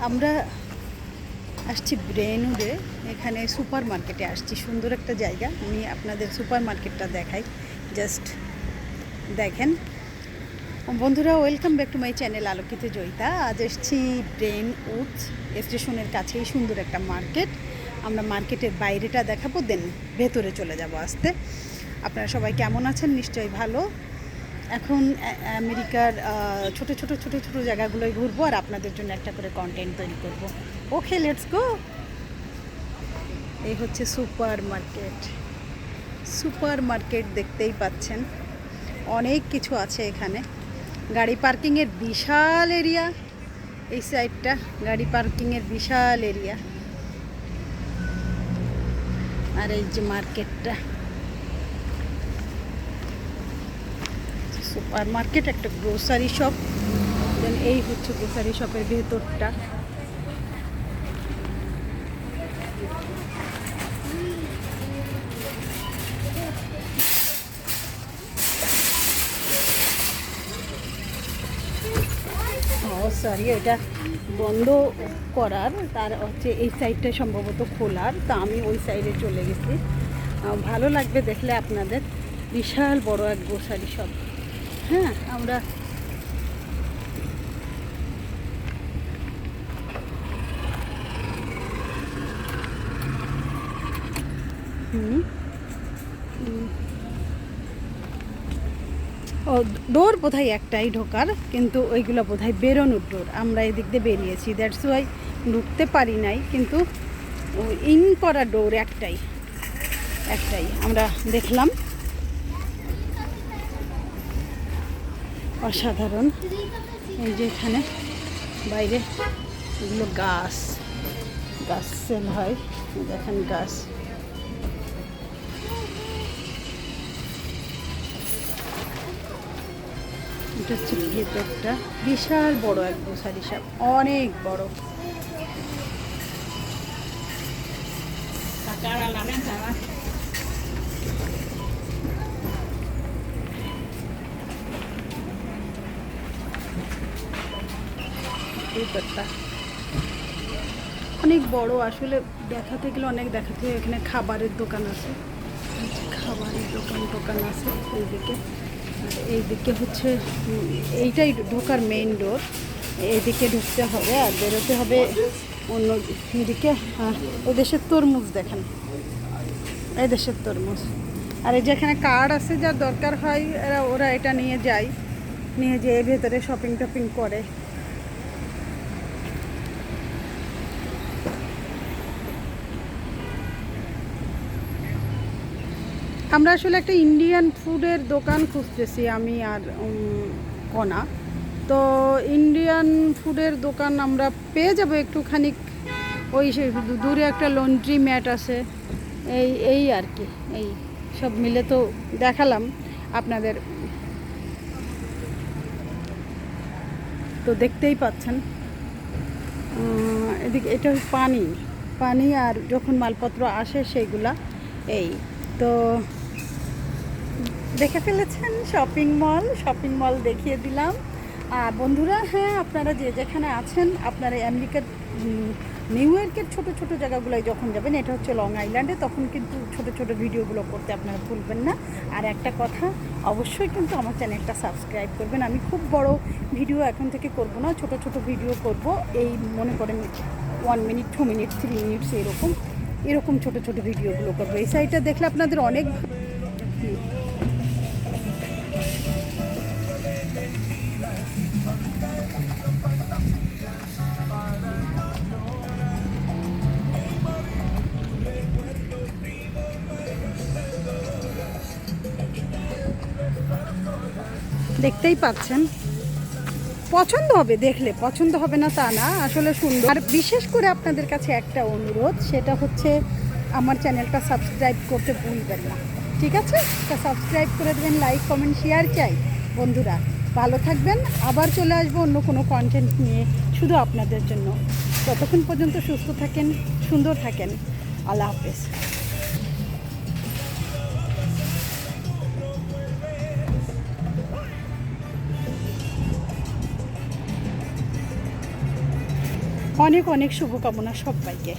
আমরা আসছি ব্রেনুরে, এখানে সুপার মার্কেটে আসছি। সুন্দর একটা জায়গা, আমি আপনাদের সুপার মার্কেটটা দেখাই। জাস্ট দেখেন বন্ধুরা, welcome back to my channel আলোকিত জয়িতা। আজ এসছি ব্রেনউড স্টেশনের কাছেই সুন্দর একটা মার্কেট। আমরা মার্কেটের বাইরেটা দেখাবো, দেন ভেতরে চলে যাব আসতে। আপনারা সবাই কেমন আছেন? নিশ্চয়ই ভালো। এখন আমেরিকার ছোট ছোট ছোট ছোট জায়গাগুলোয় ঘুরবো আর আপনাদের জন্য একটা করে কন্টেন্ট তৈরি করব। ওকে, লেটস গো। এই হচ্ছে সুপার মার্কেট। সুপার মার্কেট দেখতেই পাচ্ছেন, অনেক কিছু আছে এখানে। গাড়ি পার্কিংয়ের বিশাল এরিয়া, এই সাইডটা গাড়ি পার্কিংয়ের বিশাল এরিয়া। আর এই যে মার্কেটটা, সুপার মার্কেট, একটা গ্রোসারি শপ। দেন এই হচ্ছে গ্রোসারি শপের ভেতরটা। সরি, এটা বন্ধ করার, তার হচ্ছে এই সাইডটা সম্ভবত খোলার, তা আমি ওই সাইডে চলে গেছি। ভালো লাগবে দেখলে আপনাদের। বিশাল বড় এক গ্রোসারি শপ। হ্যাঁ, আমরা ও ডোর বোধহয় একটাই ঢোকার, কিন্তু ওইগুলো বোধহয় বেরোনোর ডোর। আমরা এদিক দিয়ে বেরিয়েছি, দ্যাটস ওয়াই ঢুকতে পারি নাই। কিন্তু ইন করা ডোর একটাই আমরা দেখলাম। অসাধারণ। এই যে এখানে বাইরে এগুলো গাছ সেল হয়, দেখেন গাছ। এটা হচ্ছে ভেতরটা, বিশাল বড় এক গ্রোসারি শপ, অনেক বড়। ভেতরটা অনেক বড়, আসলে দেখাতে গেলে অনেক দেখাতে। এখানে খাবারের দোকান আছে, খাবারের দোকান আছে এইদিকে। আর এইদিকে হচ্ছে এইটাই ঢোকার মেইন ডোর। এইদিকে ঢুকতে হবে আর বেরোতে হবে অন্য দিকে। এই দেশের তরমুজ দেখেন, এই দেশের তরমুজ। আর এই যেখানে কার্ড আছে, যার দরকার হয় ওরা এটা নিয়ে যায়, নিয়ে যেয়ে ভেতরে শপিং টপিং করে। আমরা আসলে একটা ইন্ডিয়ান ফুডের দোকান খুঁজতেছি, আমি আর কণা। তো ইন্ডিয়ান ফুডের দোকান আমরা পেয়ে যাব একটুখানি। ওই দূরে একটা লন্ড্রি ম্যাট আছে, এই আর কি। এই সব মিলে তো দেখালাম আপনাদের, তো দেখতেই পাচ্ছেন। এদিকে এটা পানি আর যখন মালপত্র আসে সেইগুলা। এই তো দেখে ফেলেছেন শপিং মল দেখিয়ে দিলাম। বন্ধুরা, হ্যাঁ, আপনারা যে যেখানে আছেন, আপনারা আমেরিকার নিউ ইয়র্কের ছোটো ছোটো জায়গাগুলোয় যখন যাবেন, এটা হচ্ছে লং আইল্যান্ডে, তখন কিন্তু ছোটো ছোটো ভিডিওগুলো করতে আপনারা ভুলবেন না। আর একটা কথা, অবশ্যই কিন্তু আমার চ্যানেলটা সাবস্ক্রাইব করবেন। আমি খুব বড় ভিডিও এখন থেকে করব না, ছোট ছোট ভিডিও করব। এই মনে করেন 1 মিনিট, 2 মিনিট, 3 মিনিটস এরকম ছোট ছোট ভিডিওগুলো করবো। এই সাইডটা দেখলে আপনাদের অনেক দেখতেই পাচ্ছেন। পছন্দ হবে, দেখলে পছন্দ হবে না তা না, আসলে সুন্দর। আর বিশেষ করে আপনাদের কাছে একটা অনুরোধ, সেটা হচ্ছে আমার চ্যানেলটা সাবস্ক্রাইব করতে ভুলবেন না, ঠিক আছে? তা সাবস্ক্রাইব করে দেবেন, লাইক কমেন্ট শেয়ার চাই। বন্ধুরা ভালো থাকবেন, আবার চলে আসবো অন্য কোনো কন্টেন্ট নিয়ে শুধু আপনাদের জন্য। ততক্ষণ পর্যন্ত সুস্থ থাকেন, সুন্দর থাকেন। আল্লাহ হাফেজ। অনেক অনেক শুভকামনা সবাইকে।